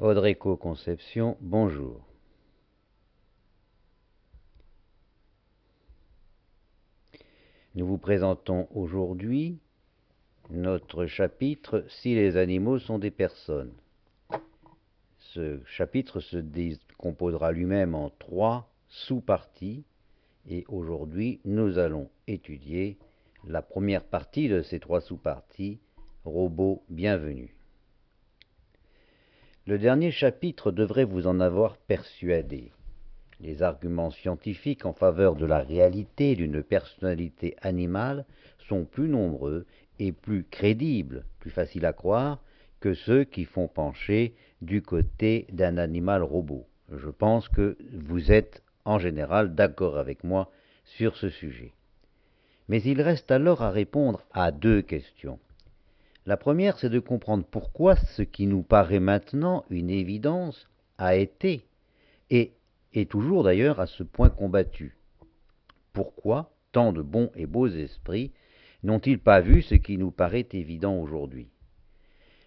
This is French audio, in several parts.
Audrey Co-Conception, bonjour. Nous vous présentons aujourd'hui notre chapitre « Si les animaux sont des personnes ». Ce chapitre se décomposera lui-même en 3 sous-parties et aujourd'hui nous allons étudier la première partie de ces 3 sous-parties, Robot bienvenu. Le dernier chapitre devrait vous en avoir persuadé. Les arguments scientifiques en faveur de la réalité d'une personnalité animale sont plus nombreux et plus crédibles, plus faciles à croire, que ceux qui font pencher du côté d'un animal robot. Je pense que vous êtes en général d'accord avec moi sur ce sujet. Mais il reste alors à répondre à 2 questions. La première, c'est de comprendre pourquoi ce qui nous paraît maintenant une évidence a été, et est toujours d'ailleurs à ce point combattu. Pourquoi tant de bons et beaux esprits n'ont-ils pas vu ce qui nous paraît évident aujourd'hui?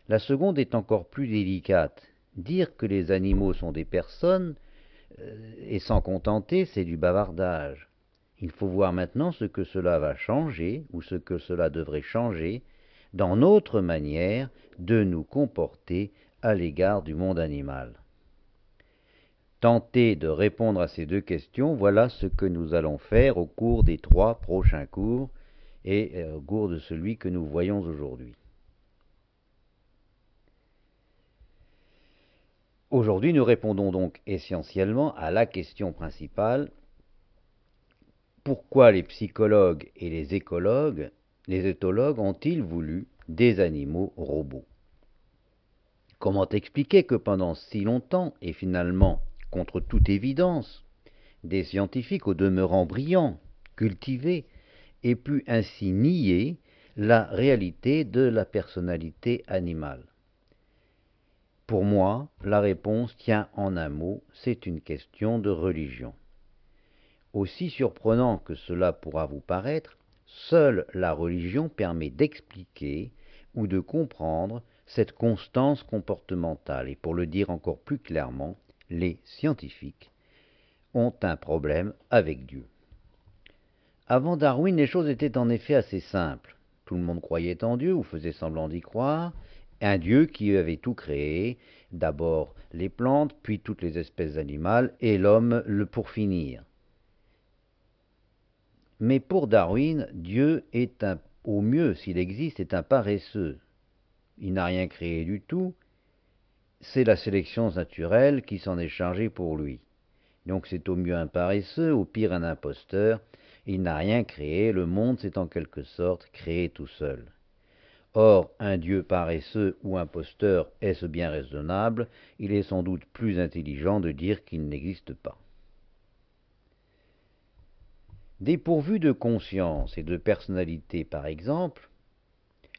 La seconde est encore plus délicate. Dire que les animaux sont des personnes et s'en contenter, c'est du bavardage. Il faut voir maintenant ce que cela va changer, ou ce que cela devrait changer, dans notre manière de nous comporter à l'égard du monde animal. Tenter de répondre à ces 2 questions, voilà ce que nous allons faire au cours des 3 prochains cours et au cours de celui que nous voyons aujourd'hui. Aujourd'hui, nous répondons donc essentiellement à la question principale: pourquoi les psychologues et les éthologues ont-ils voulu des animaux robots? Comment expliquer que pendant si longtemps, et finalement contre toute évidence, des scientifiques au demeurant brillants, cultivés, aient pu ainsi nier la réalité de la personnalité animale? Pour moi, la réponse tient en un mot, c'est une question de religion. Aussi surprenant que cela pourra vous paraître, seule la religion permet d'expliquer ou de comprendre cette constance comportementale. Et pour le dire encore plus clairement, les scientifiques ont un problème avec Dieu. Avant Darwin, les choses étaient en effet assez simples. Tout le monde croyait en Dieu ou faisait semblant d'y croire. Un Dieu qui avait tout créé, d'abord les plantes, puis toutes les espèces animales, et l'homme pour finir. Mais pour Darwin, Dieu est au mieux, s'il existe, est un paresseux. Il n'a rien créé du tout, c'est la sélection naturelle qui s'en est chargée pour lui. Donc c'est au mieux un paresseux, au pire un imposteur. Il n'a rien créé, le monde s'est en quelque sorte créé tout seul. Or, un Dieu paresseux ou imposteur, est-ce bien raisonnable? Il est sans doute plus intelligent de dire qu'il n'existe pas. Dépourvus de conscience et de personnalité par exemple,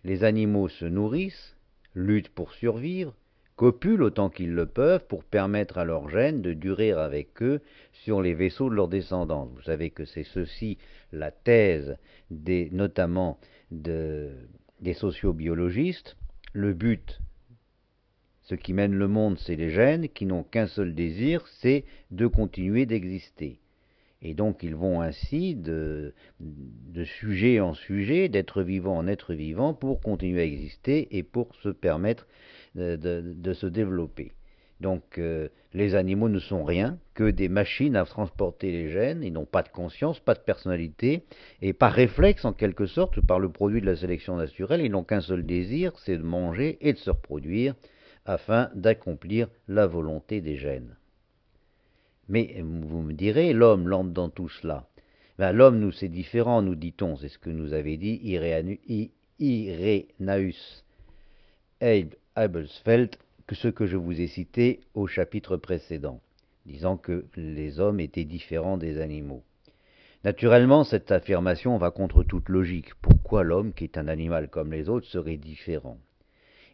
les animaux se nourrissent, luttent pour survivre, copulent autant qu'ils le peuvent pour permettre à leurs gènes de durer avec eux sur les vaisseaux de leur descendance. Vous savez que c'est ceci la thèse notamment des sociobiologistes. Le but, ce qui mène le monde, c'est les gènes qui n'ont qu'un seul désir, c'est de continuer d'exister. Et donc ils vont ainsi de sujet en sujet, d'être vivant en être vivant, pour continuer à exister et pour se permettre de se développer. Donc les animaux ne sont rien que des machines à transporter les gènes, ils n'ont pas de conscience, pas de personnalité, et par réflexe en quelque sorte, par le produit de la sélection naturelle, ils n'ont qu'un seul désir, c'est de manger et de se reproduire, afin d'accomplir la volonté des gènes. Mais vous me direz, l'homme l'entre dans tout cela. L'homme, nous, c'est différent, nous dit-on, c'est ce que nous avait dit Irenaeus Abelsfeld, que ce que je vous ai cité au chapitre précédent, disant que les hommes étaient différents des animaux. Naturellement, cette affirmation va contre toute logique. Pourquoi l'homme, qui est un animal comme les autres, serait différent?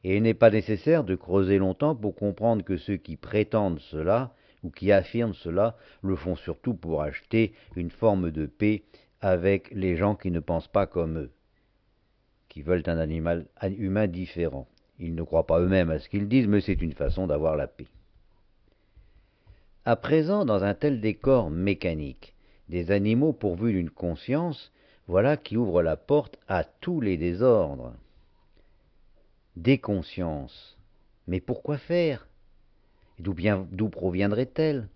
Et il n'est pas nécessaire de creuser longtemps pour comprendre que ceux qui prétendent cela, ou qui affirment cela, le font surtout pour acheter une forme de paix avec les gens qui ne pensent pas comme eux, qui veulent un humain différent. Ils ne croient pas eux-mêmes à ce qu'ils disent, mais c'est une façon d'avoir la paix. À présent, dans un tel décor mécanique, des animaux pourvus d'une conscience, voilà qui ouvre la porte à tous les désordres. Des consciences. Mais pourquoi faire? D'où proviendraient-elles?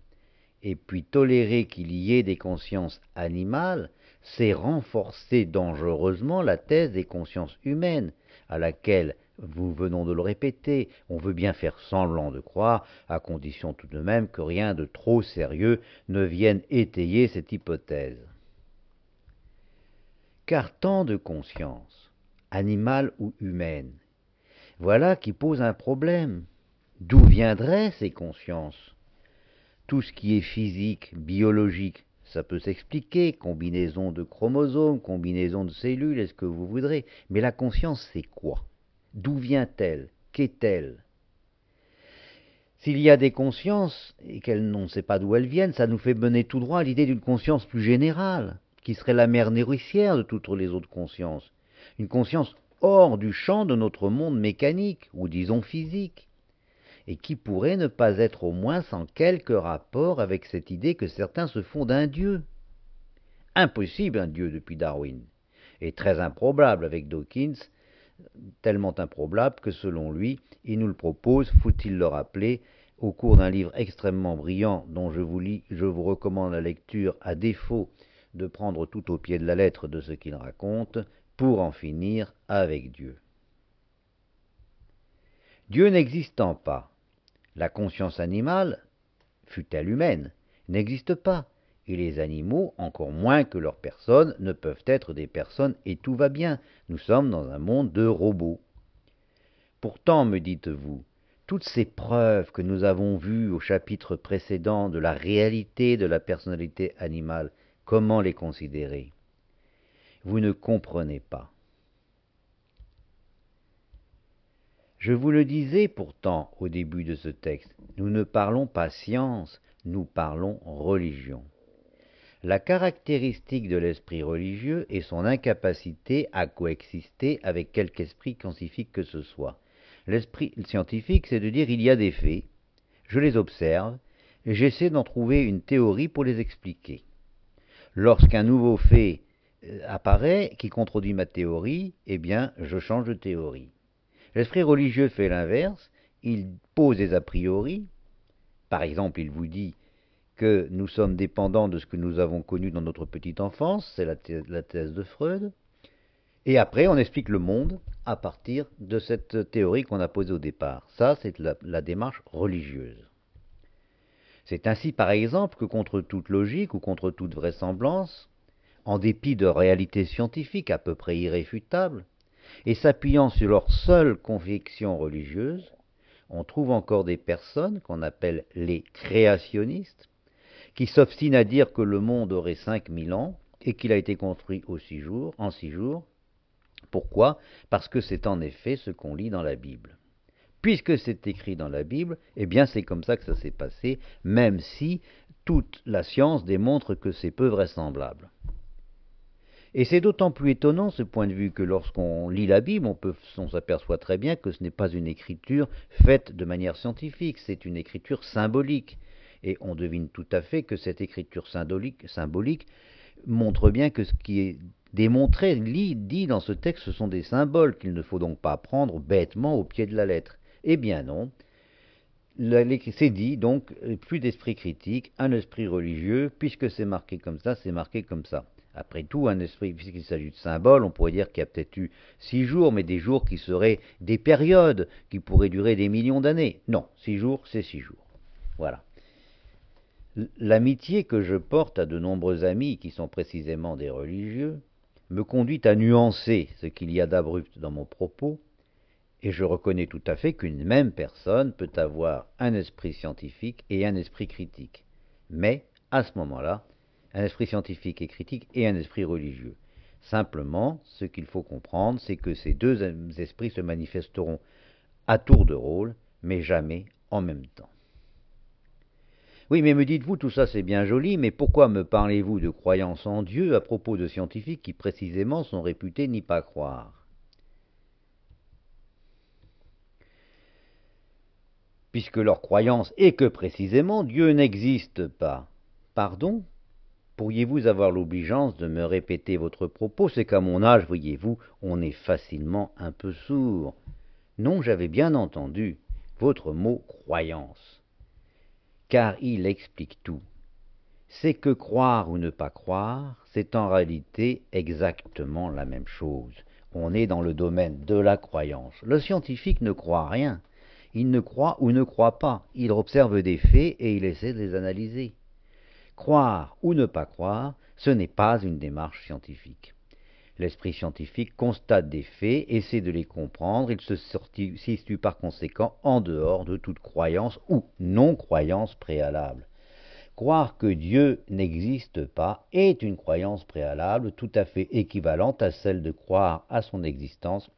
Et puis tolérer qu'il y ait des consciences animales, c'est renforcer dangereusement la thèse des consciences humaines, à laquelle, nous venons de le répéter, on veut bien faire semblant de croire, à condition tout de même que rien de trop sérieux ne vienne étayer cette hypothèse. Car tant de consciences, animales ou humaines, voilà qui pose un problème. D'où viendraient ces consciences? Tout ce qui est physique, biologique, ça peut s'expliquer, combinaison de chromosomes, combinaison de cellules, est-ce que vous voudrez. Mais la conscience, c'est quoi? D'où vient-elle? Qu'est-elle? S'il y a des consciences, et qu'on ne sait pas d'où elles viennent, ça nous fait mener tout droit à l'idée d'une conscience plus générale, qui serait la mère nourricière de toutes les autres consciences. Une conscience hors du champ de notre monde mécanique, ou disons physique, et qui pourrait ne pas être au moins sans quelque rapport avec cette idée que certains se font d'un Dieu. Impossible un Dieu depuis Darwin, et très improbable avec Dawkins, tellement improbable que selon lui, il nous le propose, faut-il le rappeler, au cours d'un livre extrêmement brillant dont je vous recommande la lecture à défaut de prendre tout au pied de la lettre de ce qu'il raconte, pour en finir avec Dieu. Dieu n'existant pas, la conscience animale, fût-elle humaine, n'existe pas, et les animaux, encore moins que leurs personnes, ne peuvent être des personnes, et tout va bien, nous sommes dans un monde de robots. Pourtant, me dites-vous, toutes ces preuves que nous avons vues au chapitre précédent de la réalité de la personnalité animale, comment les considérer? Vous ne comprenez pas. Je vous le disais pourtant au début de ce texte, nous ne parlons pas science, nous parlons religion. La caractéristique de l'esprit religieux est son incapacité à coexister avec quelque esprit scientifique que ce soit. L'esprit scientifique, c'est de dire il y a des faits, je les observe, et j'essaie d'en trouver une théorie pour les expliquer. Lorsqu'un nouveau fait apparaît qui contredit ma théorie, eh bien, je change de théorie. L'esprit religieux fait l'inverse, il pose des a priori. Par exemple, il vous dit que nous sommes dépendants de ce que nous avons connu dans notre petite enfance, c'est la thèse de Freud, et après on explique le monde à partir de cette théorie qu'on a posée au départ. Ça, c'est la démarche religieuse. C'est ainsi par exemple que contre toute logique ou contre toute vraisemblance, en dépit de réalités scientifiques à peu près irréfutables, et s'appuyant sur leur seule conviction religieuse, on trouve encore des personnes qu'on appelle les créationnistes, qui s'obstinent à dire que le monde aurait 5000 ans et qu'il a été construit en 6 jours. Pourquoi? Parce que c'est en effet ce qu'on lit dans la Bible. Puisque c'est écrit dans la Bible, eh bien c'est comme ça que ça s'est passé, même si toute la science démontre que c'est peu vraisemblable. Et c'est d'autant plus étonnant ce point de vue que lorsqu'on lit la Bible, on s'aperçoit très bien que ce n'est pas une écriture faite de manière scientifique, c'est une écriture symbolique. Et on devine tout à fait que cette écriture symbolique montre bien que ce qui est démontré, dit dans ce texte, ce sont des symboles qu'il ne faut donc pas prendre bêtement au pied de la lettre. Eh bien non, c'est dit donc, plus d'esprit critique, un esprit religieux, puisque c'est marqué comme ça, c'est marqué comme ça. Après tout, un esprit, puisqu'il s'agit de symboles, on pourrait dire qu'il y a peut-être eu 6 jours, mais des jours qui seraient des périodes, qui pourraient durer des millions d'années. Non, 6 jours, c'est 6 jours. Voilà. L'amitié que je porte à de nombreux amis qui sont précisément des religieux me conduit à nuancer ce qu'il y a d'abrupt dans mon propos, et je reconnais tout à fait qu'une même personne peut avoir un esprit scientifique et un esprit critique. Mais, à ce moment-là, un esprit scientifique et critique et un esprit religieux. Simplement, ce qu'il faut comprendre, c'est que ces deux esprits se manifesteront à tour de rôle, mais jamais en même temps. Oui, mais me dites-vous, tout ça c'est bien joli, mais pourquoi me parlez-vous de croyance en Dieu à propos de scientifiques qui précisément sont réputés n'y pas croire? puisque leur croyance est que précisément Dieu n'existe pas. Pardon? Pourriez-vous avoir l'obligeance de me répéter votre propos? C'est qu'à mon âge, voyez-vous, on est facilement un peu sourd. Non, j'avais bien entendu votre mot croyance, car il explique tout. C'est que croire ou ne pas croire, c'est en réalité exactement la même chose. On est dans le domaine de la croyance. Le scientifique ne croit rien. Il ne croit ou ne croit pas. Il observe des faits et il essaie de les analyser. Croire ou ne pas croire, ce n'est pas une démarche scientifique. L'esprit scientifique constate des faits, essaie de les comprendre, il se situe par conséquent en dehors de toute croyance ou non-croyance préalable. Croire que Dieu n'existe pas est une croyance préalable tout à fait équivalente à celle de croire à son existence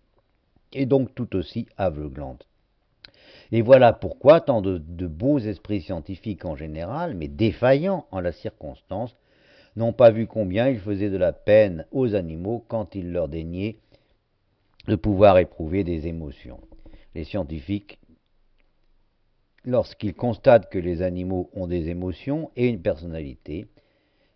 et donc tout aussi aveuglante. Et voilà pourquoi tant de beaux esprits scientifiques en général, mais défaillants en la circonstance, n'ont pas vu combien ils faisaient de la peine aux animaux quand il leur daignait de pouvoir éprouver des émotions. Les scientifiques, lorsqu'ils constatent que les animaux ont des émotions et une personnalité,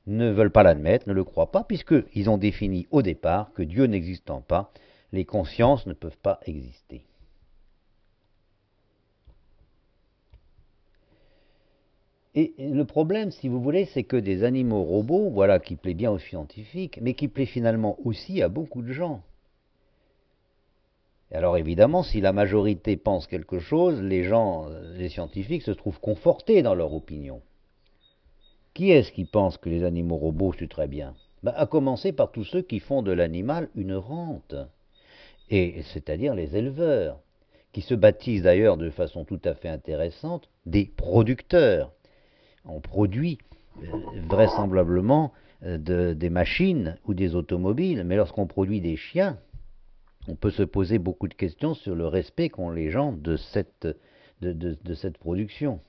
ne veulent pas l'admettre, ne le croient pas, puisqu'ils ont défini au départ que Dieu n'existant pas, les consciences ne peuvent pas exister. Et le problème, si vous voulez, c'est que des animaux robots, voilà, qui plaît bien aux scientifiques, mais qui plaît finalement aussi à beaucoup de gens. Et alors évidemment, si la majorité pense quelque chose, les scientifiques se trouvent confortés dans leur opinion. Qui est-ce qui pense que les animaux robots, c'est très bien? À commencer par tous ceux qui font de l'animal une rente, et c'est-à-dire les éleveurs, qui se baptisent d'ailleurs de façon tout à fait intéressante des producteurs. On produit vraisemblablement des machines ou des automobiles, mais lorsqu'on produit des chiens, on peut se poser beaucoup de questions sur le respect qu'ont les gens de cette production.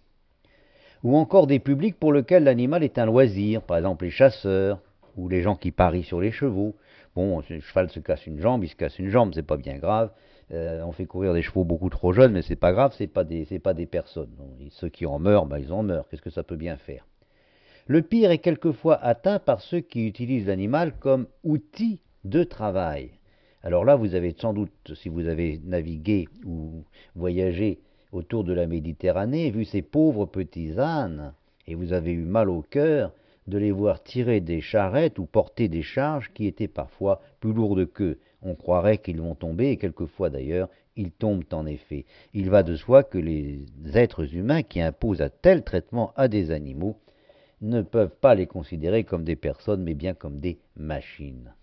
Ou encore des publics pour lesquels l'animal est un loisir, par exemple les chasseurs, ou les gens qui parient sur les chevaux. Bon, le cheval se casse une jambe, il se casse une jambe, c'est pas bien grave. On fait courir des chevaux beaucoup trop jeunes, mais c'est pas grave, c'est pas des personnes. Ceux qui en meurent, ils en meurent. Qu'est-ce que ça peut bien faire? Le pire est quelquefois atteint par ceux qui utilisent l'animal comme outil de travail. Alors là, vous avez sans doute, si vous avez navigué ou voyagé autour de la Méditerranée, vu ces pauvres petits ânes, et vous avez eu mal au cœur de les voir tirer des charrettes ou porter des charges qui étaient parfois plus lourdes qu'eux. On croirait qu'ils vont tomber, et quelquefois d'ailleurs, ils tombent en effet. Il va de soi que les êtres humains qui imposent un tel traitement à des animaux ne peuvent pas les considérer comme des personnes, mais bien comme des machines.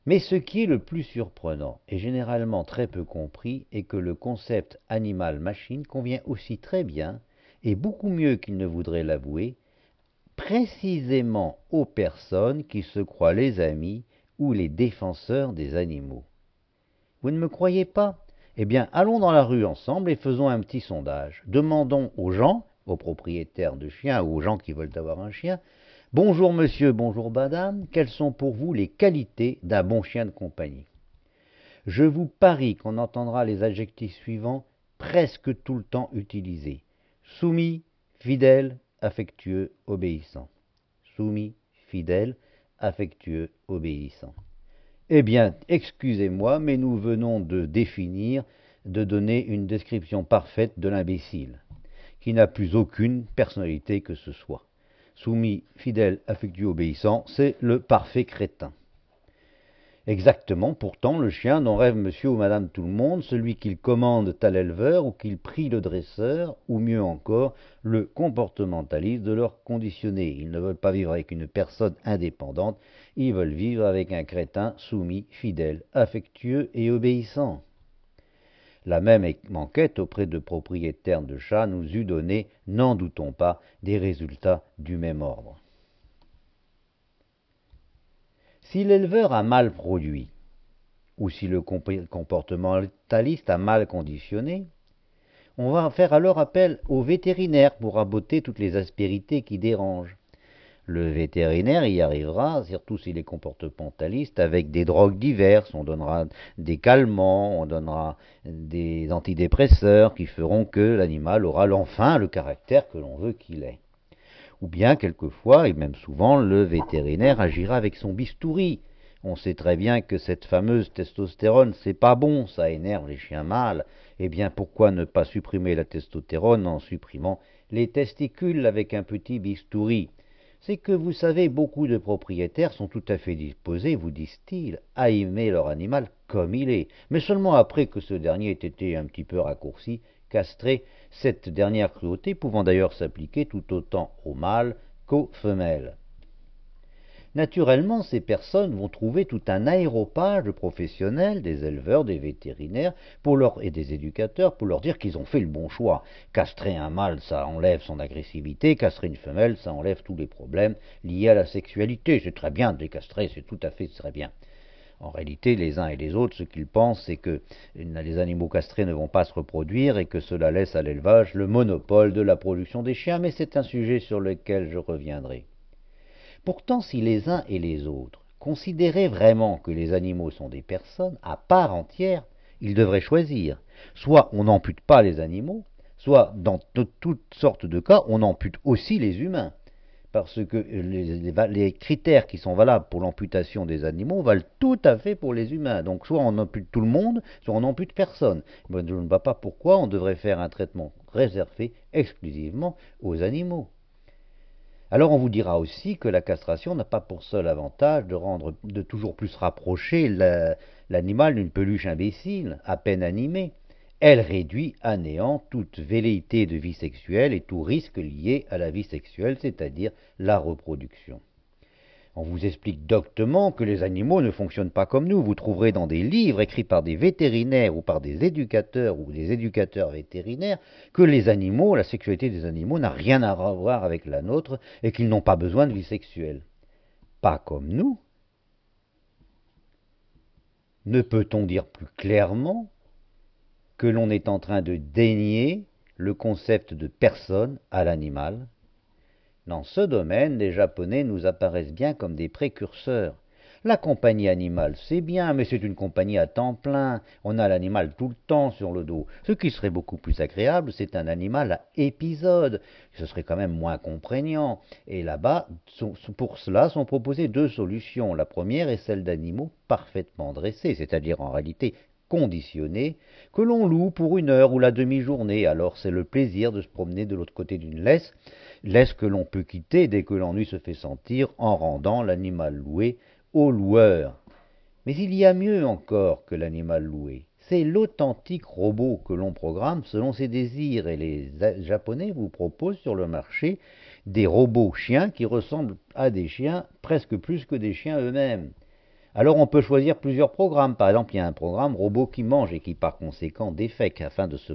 Mais ce qui est le plus surprenant, et généralement très peu compris, est que le concept animal-machine convient aussi très bien, et beaucoup mieux qu'il ne voudrait l'avouer, précisément aux personnes qui se croient les amis ou les défenseurs des animaux. Vous ne me croyez pas? Eh bien, allons dans la rue ensemble et faisons un petit sondage. Demandons aux gens, aux propriétaires de chiens ou aux gens qui veulent avoir un chien, bonjour monsieur, bonjour madame, quelles sont pour vous les qualités d'un bon chien de compagnie? Je vous parie qu'on entendra les adjectifs suivants presque tout le temps utilisés. Soumis, fidèle, affectueux, obéissant. Soumis, fidèle, affectueux, obéissant. Eh bien, excusez-moi, mais nous venons de donner une description parfaite de l'imbécile, qui n'a plus aucune personnalité que ce soit. Soumis, fidèle, affectueux, obéissant, c'est le parfait crétin. Exactement, pourtant, le chien dont rêve monsieur ou madame tout le monde, celui qu'il commande à l'éleveur ou qu'il prie le dresseur, ou mieux encore, le comportementaliste de leur conditionner. Ils ne veulent pas vivre avec une personne indépendante, ils veulent vivre avec un crétin soumis, fidèle, affectueux et obéissant. La même enquête auprès de propriétaires de chats nous eût donné, n'en doutons pas, des résultats du même ordre. Si l'éleveur a mal produit, ou si le comportementaliste a mal conditionné, on va faire alors appel au vétérinaire pour raboter toutes les aspérités qui dérangent. Le vétérinaire y arrivera, surtout s'il est comportementaliste, avec des drogues diverses. On donnera des calmants, on donnera des antidépresseurs qui feront que l'animal aura enfin le caractère que l'on veut qu'il ait. Ou bien, quelquefois, et même souvent, le vétérinaire agira avec son bistouri. On sait très bien que cette fameuse testostérone, c'est pas bon, ça énerve les chiens mâles. Eh bien, pourquoi ne pas supprimer la testostérone en supprimant les testicules avec un petit bistouri? C'est que vous savez, beaucoup de propriétaires sont tout à fait disposés, vous disent-ils, à aimer leur animal comme il est, mais seulement après que ce dernier ait été un petit peu raccourci, castré, cette dernière cruauté pouvant d'ailleurs s'appliquer tout autant aux mâles qu'aux femelles. Naturellement, ces personnes vont trouver tout un aéropage de professionnels, des éleveurs, des vétérinaires et des éducateurs pour leur dire qu'ils ont fait le bon choix. Castrer un mâle, ça enlève son agressivité, castrer une femelle, ça enlève tous les problèmes liés à la sexualité. C'est très bien de les castrer, c'est tout à fait très bien. En réalité, les uns et les autres, ce qu'ils pensent, c'est que les animaux castrés ne vont pas se reproduire et que cela laisse à l'élevage le monopole de la production des chiens, mais c'est un sujet sur lequel je reviendrai. Pourtant, si les uns et les autres considéraient vraiment que les animaux sont des personnes à part entière, ils devraient choisir. Soit on n'ampute pas les animaux, soit dans toutes sortes de cas, on ampute aussi les humains. Parce que les critères qui sont valables pour l'amputation des animaux valent tout à fait pour les humains. Donc soit on ampute tout le monde, soit on n'ampute personne. Je ne vois pas pourquoi on devrait faire un traitement réservé exclusivement aux animaux. Alors on vous dira aussi que la castration n'a pas pour seul avantage de toujours plus rapprocher l'animal d'une peluche imbécile, à peine animée. Elle réduit à néant toute velléité de vie sexuelle et tout risque lié à la vie sexuelle, c'est-à-dire la reproduction. On vous explique doctement que les animaux ne fonctionnent pas comme nous. Vous trouverez dans des livres écrits par des vétérinaires ou par des éducateurs vétérinaires que les animaux, la sexualité des animaux n'a rien à voir avec la nôtre et qu'ils n'ont pas besoin de vie sexuelle. Pas comme nous. Ne peut-on dire plus clairement que l'on est en train de dénier le concept de personne à l'animal? Dans ce domaine, les Japonais nous apparaissent bien comme des précurseurs. La compagnie animale, c'est bien, mais c'est une compagnie à temps plein. On a l'animal tout le temps sur le dos. Ce qui serait beaucoup plus agréable, c'est un animal à épisode. Ce serait quand même moins contraignant. Et là-bas, pour cela, sont proposées deux solutions. La première est celle d'animaux parfaitement dressés, c'est-à-dire en réalité conditionnés, que l'on loue pour une heure ou la demi-journée. Alors c'est le plaisir de se promener de l'autre côté d'une laisse que l'on peut quitter dès que l'ennui se fait sentir en rendant l'animal loué au loueur. Mais il y a mieux encore que l'animal loué. C'est l'authentique robot que l'on programme selon ses désirs et les Japonais vous proposent sur le marché des robots chiens qui ressemblent à des chiens presque plus que des chiens eux-mêmes. Alors on peut choisir plusieurs programmes. Par exemple, il y a un programme robot qui mange et qui par conséquent défèque afin de se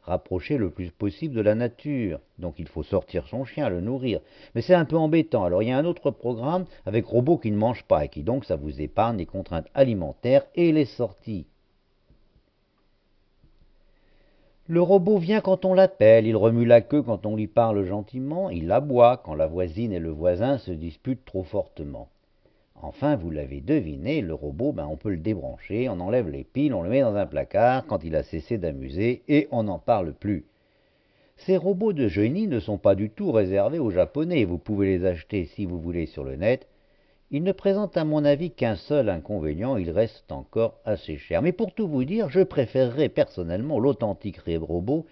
rapprocher le plus possible de la nature. Donc il faut sortir son chien, le nourrir. Mais c'est un peu embêtant. Alors il y a un autre programme avec robot qui ne mange pas et qui donc ça vous épargne les contraintes alimentaires et les sorties. Le robot vient quand on l'appelle, il remue la queue quand on lui parle gentiment, il aboie quand la voisine et le voisin se disputent trop fortement. Enfin, vous l'avez deviné, le robot, on peut le débrancher, on enlève les piles, on le met dans un placard quand il a cessé d'amuser et on n'en parle plus. Ces robots de génie ne sont pas du tout réservés aux Japonais, vous pouvez les acheter si vous voulez sur le net. Ils ne présentent à mon avis qu'un seul inconvénient, ils restent encore assez chers. Mais pour tout vous dire, je préférerais personnellement l'authentique robot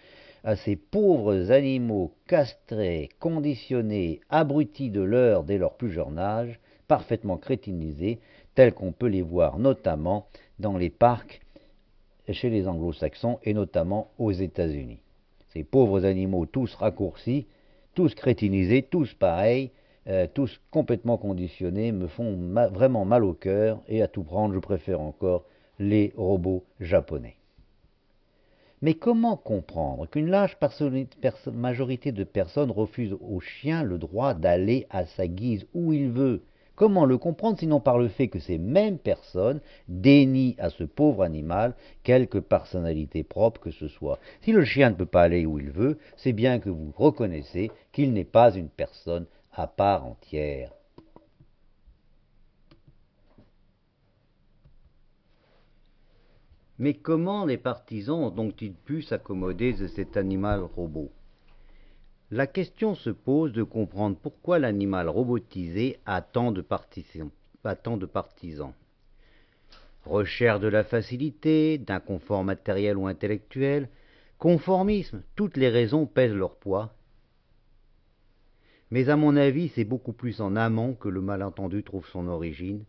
à ces pauvres animaux castrés, conditionnés, abrutis de l'heure dès leur plus jeune âge, parfaitement crétinisés, tels qu'on peut les voir notamment dans les parcs chez les anglo-saxons et notamment aux États-Unis. Ces pauvres animaux tous raccourcis, tous crétinisés, tous pareils, tous complètement conditionnés, me font vraiment mal au cœur et à tout prendre, je préfère encore les robots japonais. Mais comment comprendre qu'une large majorité de personnes refuse au chien le droit d'aller à sa guise où il veut? Comment le comprendre sinon par le fait que ces mêmes personnes dénient à ce pauvre animal quelque personnalité propre que ce soit? Si le chien ne peut pas aller où il veut, c'est bien que vous reconnaissez qu'il n'est pas une personne à part entière. Mais comment les partisans ont donc-ils pu s'accommoder de cet animal robot? La question se pose de comprendre pourquoi l'animal robotisé a tant de partisans. Recherche de la facilité, d'un confort matériel ou intellectuel, conformisme, toutes les raisons pèsent leur poids. Mais à mon avis, c'est beaucoup plus en amont que le malentendu trouve son origine,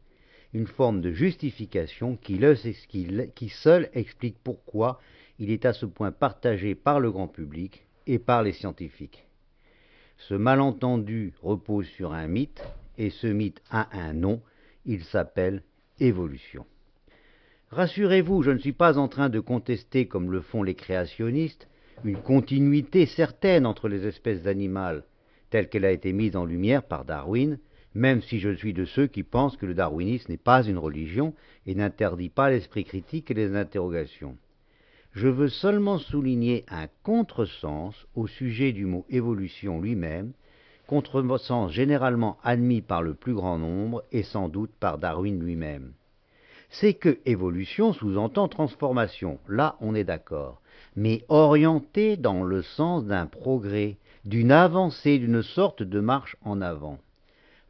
une forme de justification qui seule explique pourquoi il est à ce point partagé par le grand public et par les scientifiques. Ce malentendu repose sur un mythe, et ce mythe a un nom, il s'appelle évolution. Rassurez-vous, je ne suis pas en train de contester, comme le font les créationnistes, une continuité certaine entre les espèces animales, telle qu'elle a été mise en lumière par Darwin, même si je suis de ceux qui pensent que le darwinisme n'est pas une religion et n'interdit pas l'esprit critique et les interrogations. Je veux seulement souligner un contresens au sujet du mot évolution lui-même, contresens généralement admis par le plus grand nombre et sans doute par Darwin lui-même. C'est que évolution sous-entend transformation, là on est d'accord, mais orientée dans le sens d'un progrès, d'une avancée, d'une sorte de marche en avant.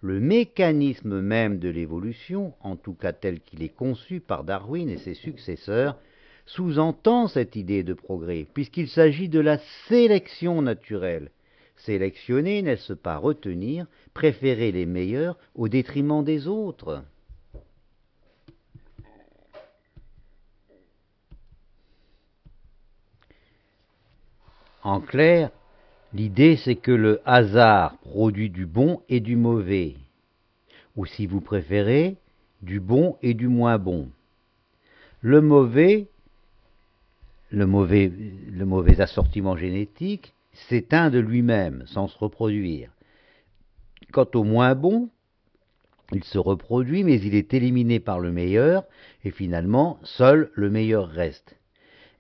Le mécanisme même de l'évolution, en tout cas tel qu'il est conçu par Darwin et ses successeurs, sous-entend cette idée de progrès, puisqu'il s'agit de la sélection naturelle. Sélectionner, n'est-ce pas retenir, préférer les meilleurs au détriment des autres? En clair, l'idée c'est que le hasard produit du bon et du mauvais, ou si vous préférez, du bon et du moins bon. Le mauvais assortiment génétique s'éteint de lui-même, sans se reproduire. Quant au moins bon, il se reproduit, mais il est éliminé par le meilleur, et finalement, seul le meilleur reste.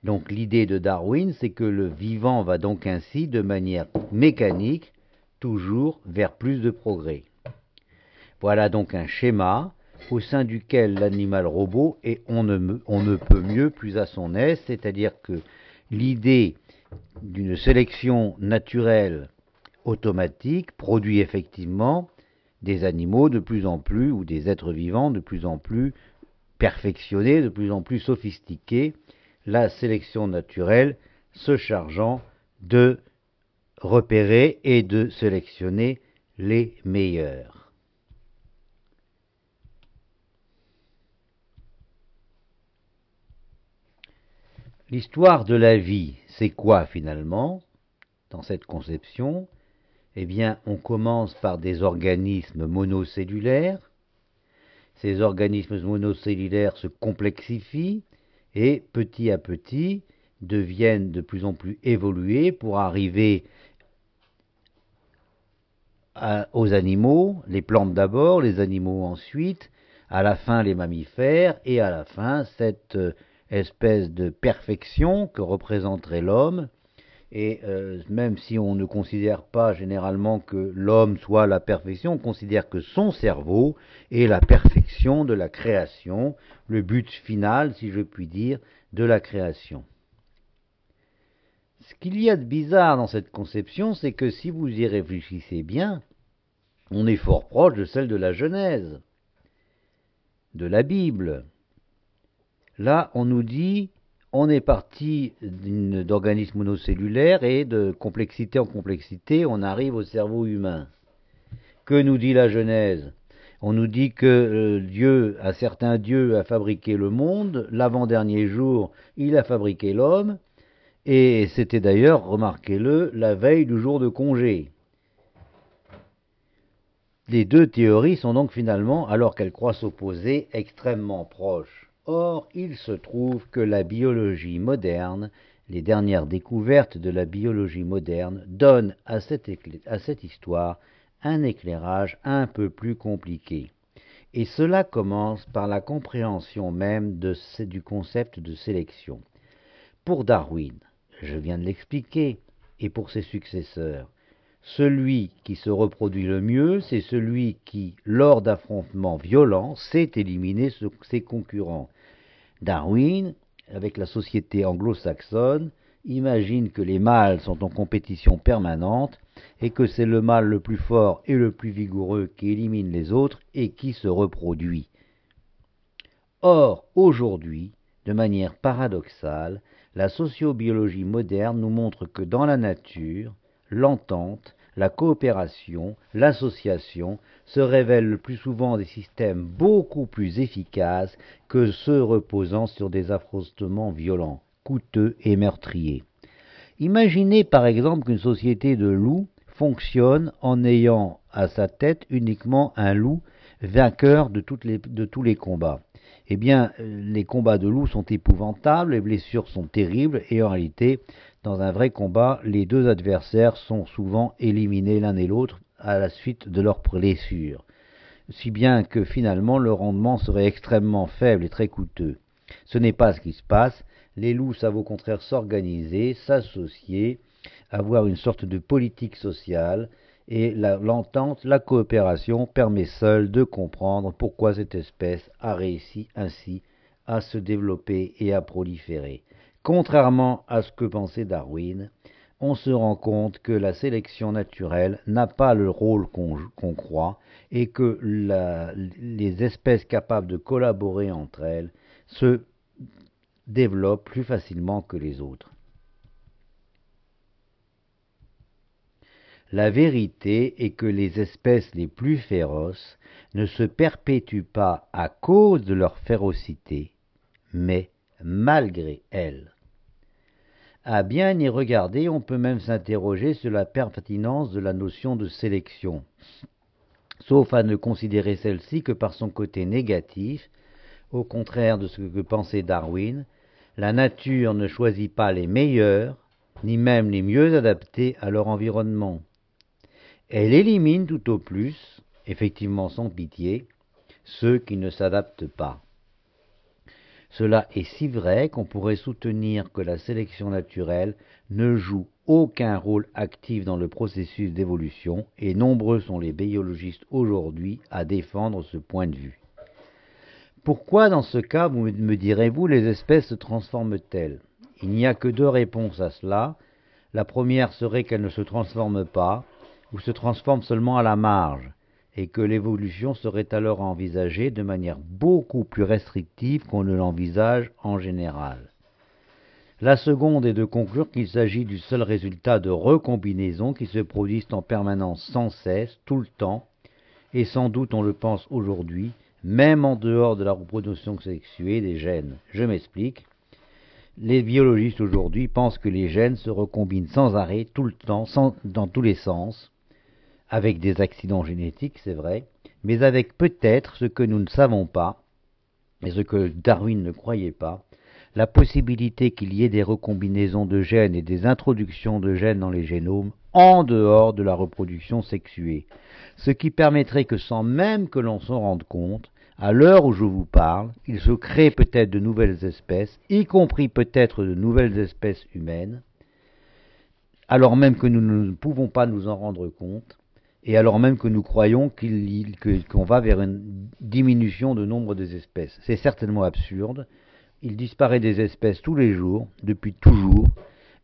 Donc l'idée de Darwin, c'est que le vivant va donc ainsi, de manière mécanique, toujours vers plus de progrès. Voilà donc un schéma au sein duquel l'animal robot est on ne peut mieux plus à son aise, c'est-à-dire que l'idée d'une sélection naturelle automatique produit effectivement des animaux de plus en plus, ou des êtres vivants de plus en plus perfectionnés, de plus en plus sophistiqués, la sélection naturelle se chargeant de repérer et de sélectionner les meilleurs. L'histoire de la vie, c'est quoi finalement, dans cette conception? Eh bien, on commence par des organismes monocellulaires. Ces organismes monocellulaires se complexifient et petit à petit deviennent de plus en plus évolués pour arriver aux animaux, les plantes d'abord, les animaux ensuite, à la fin les mammifères, et à la fin cette espèce de perfection que représenterait l'homme. Et même si on ne considère pas généralement que l'homme soit la perfection, on considère que son cerveau est la perfection de la création, le but final, si je puis dire, de la création. Ce qu'il y a de bizarre dans cette conception, c'est que si vous y réfléchissez bien, on est fort proche de celle de la Genèse, de la Bible. Là, on nous dit, on est parti d'organismes monocellulaires et de complexité en complexité, on arrive au cerveau humain. Que nous dit la Genèse? On nous dit que un certain Dieu a fabriqué le monde, l'avant-dernier jour, il a fabriqué l'homme, et c'était d'ailleurs, remarquez-le, la veille du jour de congé. Les deux théories sont donc finalement, alors qu'elles croient s'opposer, extrêmement proches. Or, il se trouve que la biologie moderne, les dernières découvertes de la biologie moderne, donnent à cette histoire un éclairage un peu plus compliqué. Et cela commence par la compréhension même du concept de sélection. Pour Darwin, je viens de l'expliquer, et pour ses successeurs, Celui qui se reproduit le mieux, c'est celui qui, lors d'affrontements violents, sait éliminer ses concurrents. Darwin, avec la société anglo-saxonne, imagine que les mâles sont en compétition permanente et que c'est le mâle le plus fort et le plus vigoureux qui élimine les autres et qui se reproduit. Or, aujourd'hui, de manière paradoxale, la sociobiologie moderne nous montre que dans la nature, l'entente, la coopération, l'association se révèlent le plus souvent des systèmes beaucoup plus efficaces que ceux reposant sur des affrontements violents, coûteux et meurtriers. Imaginez par exemple qu'une société de loups fonctionne en ayant à sa tête uniquement un loup vainqueur de tous les combats. Eh bien, les combats de loups sont épouvantables, les blessures sont terribles, et en réalité, dans un vrai combat, les deux adversaires sont souvent éliminés l'un et l'autre à la suite de leurs blessures, si bien que finalement le rendement serait extrêmement faible et très coûteux. Ce n'est pas ce qui se passe, les loups savent au contraire s'organiser, s'associer, avoir une sorte de politique sociale, et l'entente, la coopération permet seule de comprendre pourquoi cette espèce a réussi ainsi à se développer et à proliférer. Contrairement à ce que pensait Darwin, on se rend compte que la sélection naturelle n'a pas le rôle qu'on croit et que les espèces capables de collaborer entre elles se développent plus facilement que les autres. La vérité est que les espèces les plus féroces ne se perpétuent pas à cause de leur férocité, mais malgré elles. À bien y regarder, on peut même s'interroger sur la pertinence de la notion de sélection, sauf à ne considérer celle-ci que par son côté négatif. Au contraire de ce que pensait Darwin, la nature ne choisit pas les meilleurs, ni même les mieux adaptés à leur environnement. Elle élimine tout au plus, effectivement sans pitié, ceux qui ne s'adaptent pas. Cela est si vrai qu'on pourrait soutenir que la sélection naturelle ne joue aucun rôle actif dans le processus d'évolution, et nombreux sont les biologistes aujourd'hui à défendre ce point de vue. Pourquoi dans ce cas, me direz-vous, les espèces se transforment-elles? Il n'y a que deux réponses à cela. La première serait qu'elles ne se transforment pas, ou se transforment seulement à la marge, et que l'évolution serait alors envisagée de manière beaucoup plus restrictive qu'on ne l'envisage en général. La seconde est de conclure qu'il s'agit du seul résultat de recombinaisons qui se produisent en permanence sans cesse, tout le temps, et sans doute on le pense aujourd'hui, même en dehors de la reproduction sexuée des gènes. Je m'explique. Les biologistes aujourd'hui pensent que les gènes se recombinent sans arrêt, tout le temps, dans tous les sens, avec des accidents génétiques, c'est vrai, mais avec peut-être ce que nous ne savons pas, et ce que Darwin ne croyait pas, la possibilité qu'il y ait des recombinaisons de gènes et des introductions de gènes dans les génomes en dehors de la reproduction sexuée, ce qui permettrait que sans même que l'on s'en rende compte, à l'heure où je vous parle, il se crée peut-être de nouvelles espèces, y compris peut-être de nouvelles espèces humaines, alors même que nous ne pouvons pas nous en rendre compte, et alors même que nous croyons qu'on va vers une diminution de nombre des espèces. C'est certainement absurde. Il disparaît des espèces tous les jours, depuis toujours,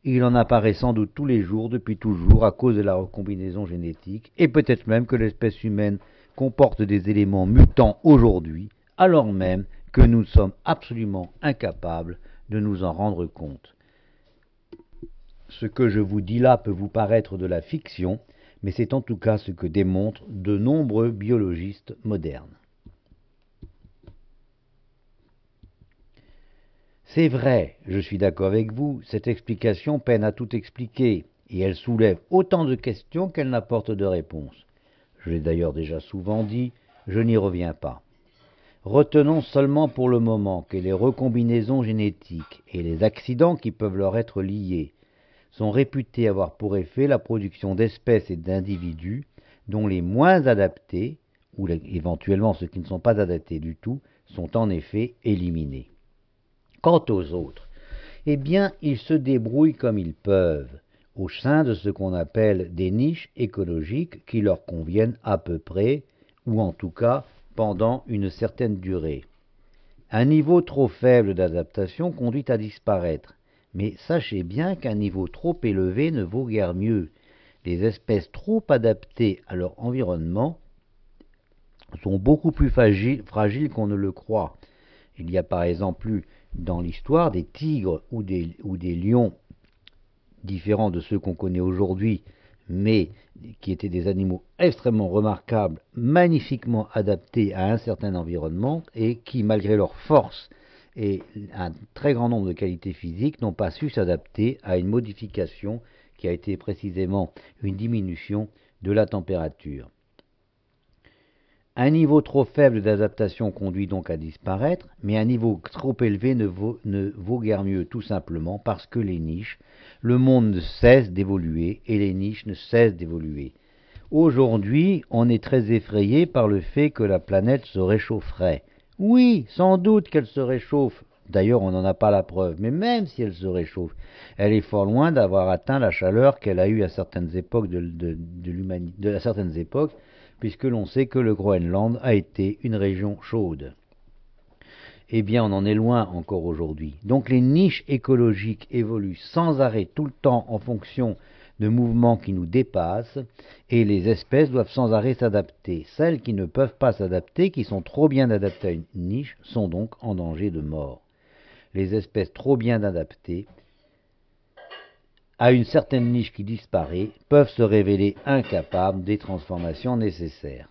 et il en apparaît sans doute tous les jours, depuis toujours, à cause de la recombinaison génétique, et peut-être même que l'espèce humaine comporte des éléments mutants aujourd'hui, alors même que nous sommes absolument incapables de nous en rendre compte. Ce que je vous dis là peut vous paraître de la fiction, mais c'est en tout cas ce que démontrent de nombreux biologistes modernes. C'est vrai, je suis d'accord avec vous, cette explication peine à tout expliquer, et elle soulève autant de questions qu'elle n'apporte de réponses. Je l'ai d'ailleurs déjà souvent dit, je n'y reviens pas. Retenons seulement pour le moment que les recombinaisons génétiques et les accidents qui peuvent leur être liés sont réputés avoir pour effet la production d'espèces et d'individus dont les moins adaptés, ou éventuellement ceux qui ne sont pas adaptés du tout, sont en effet éliminés. Quant aux autres, eh bien, ils se débrouillent comme ils peuvent, au sein de ce qu'on appelle des niches écologiques qui leur conviennent à peu près, ou en tout cas pendant une certaine durée. Un niveau trop faible d'adaptation conduit à disparaître, mais sachez bien qu'un niveau trop élevé ne vaut guère mieux. Les espèces trop adaptées à leur environnement sont beaucoup plus fragiles qu'on ne le croit. Il y a par exemple eu dans l'histoire des tigres ou des lions différents de ceux qu'on connaît aujourd'hui, mais qui étaient des animaux extrêmement remarquables, magnifiquement adaptés à un certain environnement et qui, malgré leur force et un très grand nombre de qualités physiques, n'ont pas su s'adapter à une modification qui a été précisément une diminution de la température. Un niveau trop faible d'adaptation conduit donc à disparaître, mais un niveau trop élevé ne vaut guère mieux, tout simplement parce que le monde ne cesse d'évoluer et les niches ne cessent d'évoluer. Aujourd'hui, on est très effrayé par le fait que la planète se réchaufferait. Oui, sans doute qu'elle se réchauffe. D'ailleurs, on n'en a pas la preuve, mais même si elle se réchauffe, elle est fort loin d'avoir atteint la chaleur qu'elle a eue à certaines époques à certaines époques, puisque l'on sait que le Groenland a été une région chaude. Eh bien, on en est loin encore aujourd'hui. Donc les niches écologiques évoluent sans arrêt tout le temps en fonction de mouvements qui nous dépassent, et les espèces doivent sans arrêt s'adapter. Celles qui ne peuvent pas s'adapter, qui sont trop bien adaptées à une niche, sont donc en danger de mort. Les espèces trop bien adaptées à une certaine niche qui disparaît peuvent se révéler incapables des transformations nécessaires.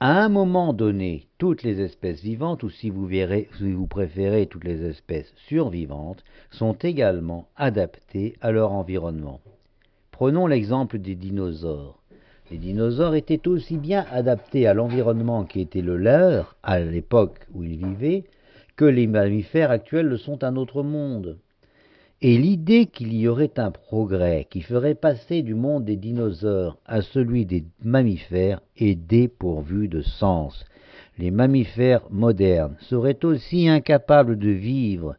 À un moment donné, toutes les espèces vivantes, ou si vous préférez, toutes les espèces survivantes, sont également adaptées à leur environnement. Prenons l'exemple des dinosaures. Les dinosaures étaient aussi bien adaptés à l'environnement qui était le leur, à l'époque où ils vivaient, que les mammifères actuels le sont à notre monde. Et l'idée qu'il y aurait un progrès qui ferait passer du monde des dinosaures à celui des mammifères est dépourvue de sens. Les mammifères modernes seraient aussi incapables de vivre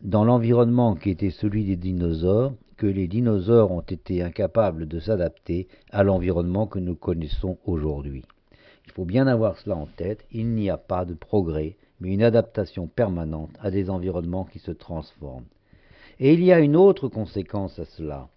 dans l'environnement qui était celui des dinosaures que les dinosaures ont été incapables de s'adapter à l'environnement que nous connaissons aujourd'hui. Il faut bien avoir cela en tête, il n'y a pas de progrès, mais une adaptation permanente à des environnements qui se transforment. Et il y a une autre conséquence à cela,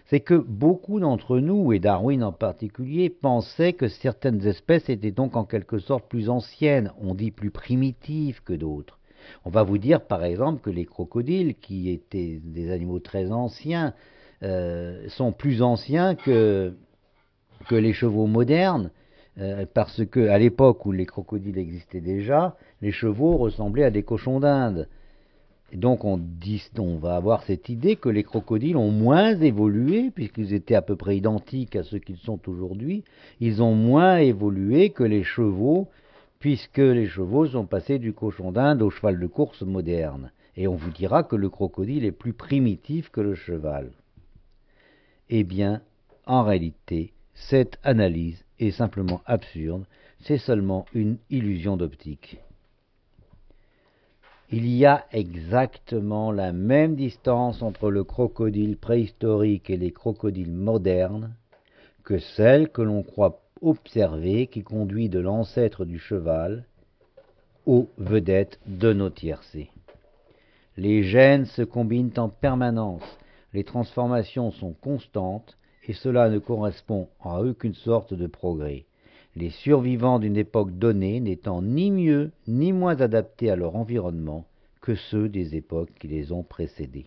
c'est que beaucoup d'entre nous, et Darwin en particulier, pensaient que certaines espèces étaient donc en quelque sorte plus anciennes, on dit plus primitives que d'autres. On va vous dire par exemple que les crocodiles, qui étaient des animaux très anciens, sont plus anciens que les chevaux modernes, parce qu'à l'époque où les crocodiles existaient déjà, les chevaux ressemblaient à des cochons d'Inde. Et donc on va avoir cette idée que les crocodiles ont moins évolué, puisqu'ils étaient à peu près identiques à ceux qu'ils sont aujourd'hui, ils ont moins évolué que les chevaux, puisque les chevaux sont passés du cochon d'Inde au cheval de course moderne. Et on vous dira que le crocodile est plus primitif que le cheval. Eh bien, en réalité, cette analyse est simplement absurde, c'est seulement une illusion d'optique. Il y a exactement la même distance entre le crocodile préhistorique et les crocodiles modernes que celle que l'on croit observer qui conduit de l'ancêtre du cheval aux vedettes de nos tiercés. Les gènes se combinent en permanence, les transformations sont constantes et cela ne correspond à aucune sorte de progrès. Les survivants d'une époque donnée n'étant ni mieux ni moins adaptés à leur environnement que ceux des époques qui les ont précédés.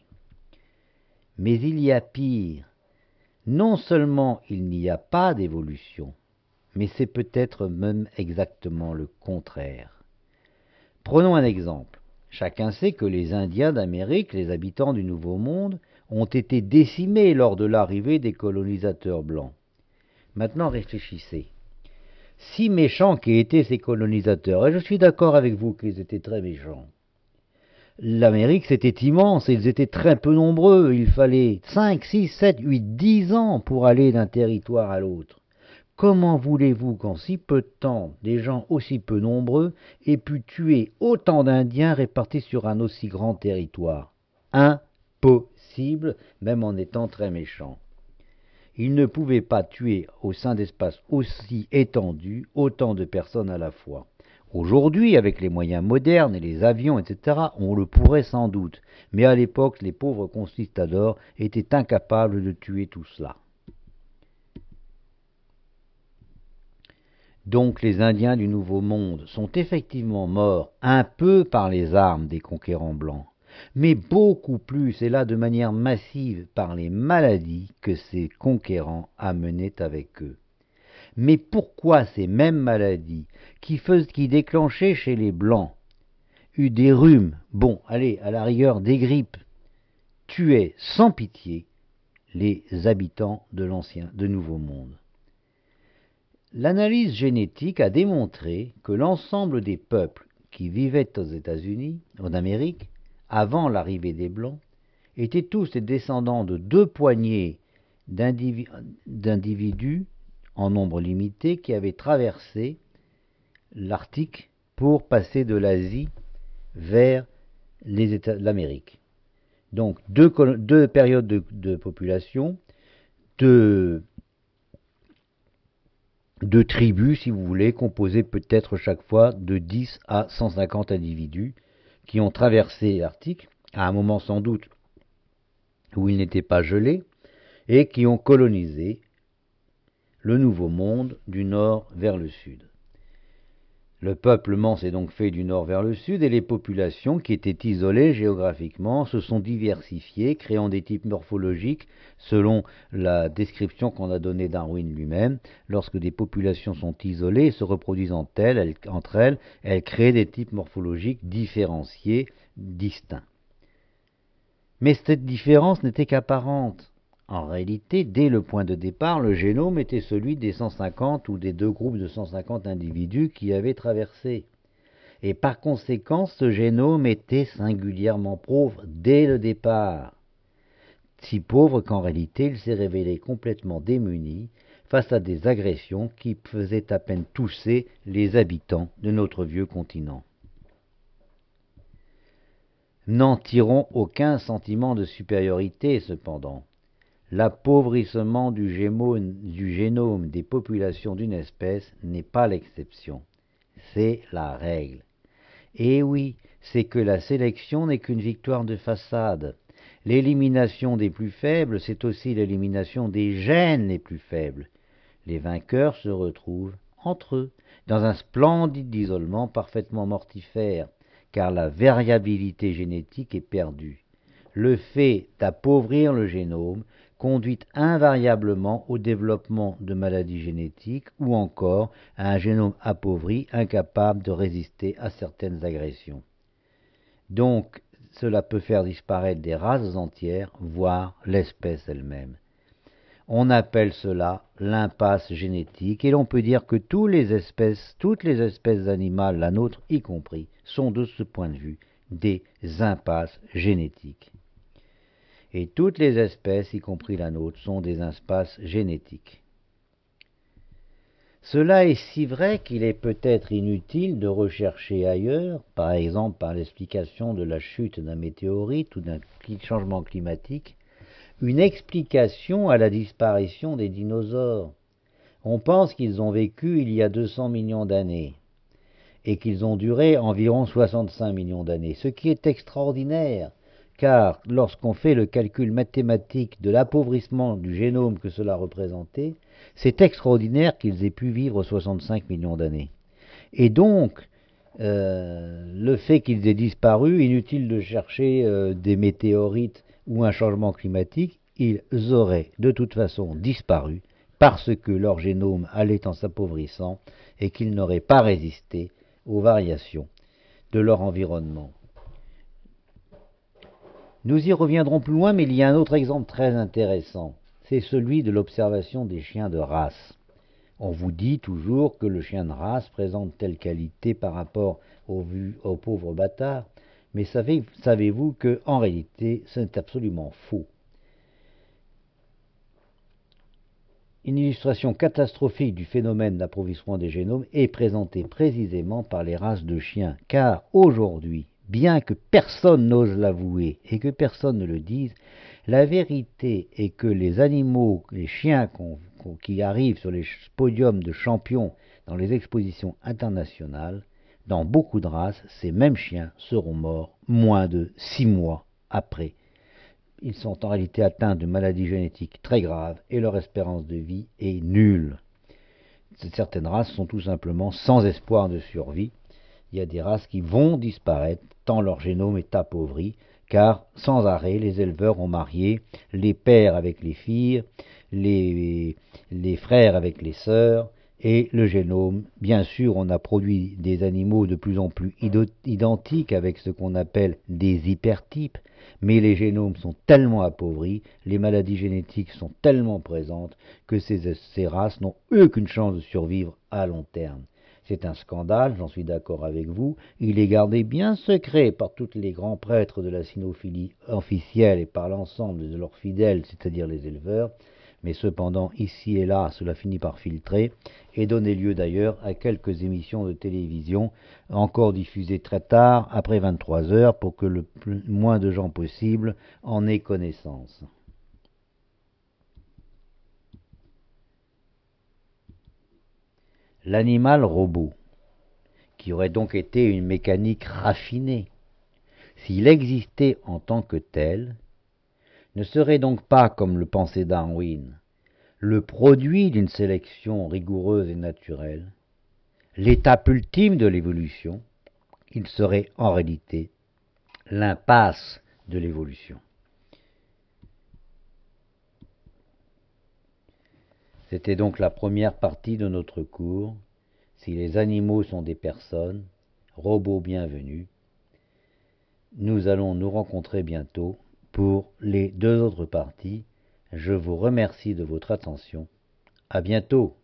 Mais il y a pire. Non seulement il n'y a pas d'évolution, mais c'est peut-être même exactement le contraire. Prenons un exemple. Chacun sait que les Indiens d'Amérique, les habitants du Nouveau Monde, ont été décimés lors de l'arrivée des colonisateurs blancs. Maintenant réfléchissez. Si méchants qu'étaient ces colonisateurs, et je suis d'accord avec vous qu'ils étaient très méchants, l'Amérique c'était immense, et ils étaient très peu nombreux, il fallait 5, 6, 7, 8, 10 ans pour aller d'un territoire à l'autre. Comment voulez-vous qu'en si peu de temps, des gens aussi peu nombreux aient pu tuer autant d'Indiens répartis sur un aussi grand territoire? possible, même en étant très méchants. Ils ne pouvaient pas tuer au sein d'espaces aussi étendus autant de personnes à la fois. Aujourd'hui, avec les moyens modernes et les avions, etc., on le pourrait sans doute, mais à l'époque, les pauvres conquistadors étaient incapables de tuer tout cela. Donc les Indiens du Nouveau Monde sont effectivement morts un peu par les armes des conquérants blancs, mais beaucoup plus, et là de manière massive, par les maladies que ces conquérants amenaient avec eux. Mais pourquoi ces mêmes maladies qui déclenchaient chez les Blancs des rhumes, bon, allez, à la rigueur des grippes, tuaient sans pitié les habitants de Nouveau Monde? L'analyse génétique a démontré que l'ensemble des peuples qui vivaient aux États-Unis, en Amérique, avant l'arrivée des Blancs, étaient tous les descendants de deux poignées d'individus en nombre limité qui avaient traversé l'Arctique pour passer de l'Asie vers l'Amérique. Donc deux périodes de population, deux tribus, si vous voulez, composées peut-être chaque fois de 10 à 150 individus qui ont traversé l'Arctique, à un moment sans doute où il n'était pas gelé, et qui ont colonisé le Nouveau Monde du nord vers le sud. Le peuplement s'est donc fait du nord vers le sud et les populations qui étaient isolées géographiquement se sont diversifiées, créant des types morphologiques selon la description qu'on a donnée Darwin lui-même. Lorsque des populations sont isolées et se reproduisent entre elles, elles créent des types morphologiques différenciés, distincts. Mais cette différence n'était qu'apparente. En réalité, dès le point de départ, le génome était celui des 150 ou des deux groupes de 150 individus qui avaient traversé. Et par conséquent, ce génome était singulièrement pauvre dès le départ. Si pauvre qu'en réalité, il s'est révélé complètement démuni face à des agressions qui faisaient à peine tousser les habitants de notre vieux continent. N'en tirons aucun sentiment de supériorité, cependant. L'appauvrissement du génome des populations d'une espèce n'est pas l'exception, c'est la règle. Et oui, c'est que la sélection n'est qu'une victoire de façade. L'élimination des plus faibles, c'est aussi l'élimination des gènes les plus faibles. Les vainqueurs se retrouvent entre eux, dans un splendide isolement parfaitement mortifère, car la variabilité génétique est perdue. Le fait d'appauvrir le génome conduit invariablement au développement de maladies génétiques ou encore à un génome appauvri incapable de résister à certaines agressions. Donc, cela peut faire disparaître des races entières, voire l'espèce elle-même. On appelle cela l'impasse génétique et l'on peut dire que toutes les espèces animales, la nôtre y compris, sont de ce point de vue des impasses génétiques. Et toutes les espèces, y compris la nôtre, sont des impasses génétiques. Cela est si vrai qu'il est peut-être inutile de rechercher ailleurs, par exemple par l'explication de la chute d'un météorite ou d'un changement climatique, une explication à la disparition des dinosaures. On pense qu'ils ont vécu il y a 200 millions d'années et qu'ils ont duré environ 65 millions d'années, ce qui est extraordinaire. Car lorsqu'on fait le calcul mathématique de l'appauvrissement du génome que cela représentait, c'est extraordinaire qu'ils aient pu vivre 65 millions d'années. Et donc, le fait qu'ils aient disparu, inutile de chercher des météorites ou un changement climatique, ils auraient de toute façon disparu parce que leur génome allait en s'appauvrissant et qu'ils n'auraient pas résisté aux variations de leur environnement. Nous y reviendrons plus loin, mais il y a un autre exemple très intéressant. C'est celui de l'observation des chiens de race. On vous dit toujours que le chien de race présente telle qualité par rapport aux pauvres bâtards, mais savez-vous qu'en réalité, c'est absolument faux. Une illustration catastrophique du phénomène d'appauvrissement des génomes est présentée précisément par les races de chiens, car aujourd'hui, bien que personne n'ose l'avouer et que personne ne le dise, la vérité est que les animaux, les chiens qui arrivent sur les podiums de champions dans les expositions internationales, dans beaucoup de races, ces mêmes chiens seront morts moins de 6 mois après. Ils sont en réalité atteints de maladies génétiques très graves et leur espérance de vie est nulle. Certaines races sont tout simplement sans espoir de survie. Il y a des races qui vont disparaître tant leur génome est appauvri, car sans arrêt les éleveurs ont marié les pères avec les filles, les frères avec les sœurs, et le génome, bien sûr, on a produit des animaux de plus en plus identiques avec ce qu'on appelle des hypertypes, mais les génomes sont tellement appauvris, les maladies génétiques sont tellement présentes que ces races n'ont aucune chance de survivre à long terme. C'est un scandale, j'en suis d'accord avec vous. Il est gardé bien secret par tous les grands prêtres de la cynophilie officielle et par l'ensemble de leurs fidèles, c'est-à-dire les éleveurs. Mais cependant, ici et là, cela finit par filtrer et donner lieu d'ailleurs à quelques émissions de télévision encore diffusées très tard, après 23 heures, pour que le moins de gens possible en aient connaissance. L'animal robot, qui aurait donc été une mécanique raffinée, s'il existait en tant que tel, ne serait donc pas, comme le pensait Darwin, le produit d'une sélection rigoureuse et naturelle, l'étape ultime de l'évolution, il serait en réalité l'impasse de l'évolution. C'était donc la première partie de notre cours. Si les animaux sont des personnes, robots bienvenus, nous allons nous rencontrer bientôt pour les 2 autres parties. Je vous remercie de votre attention. À bientôt.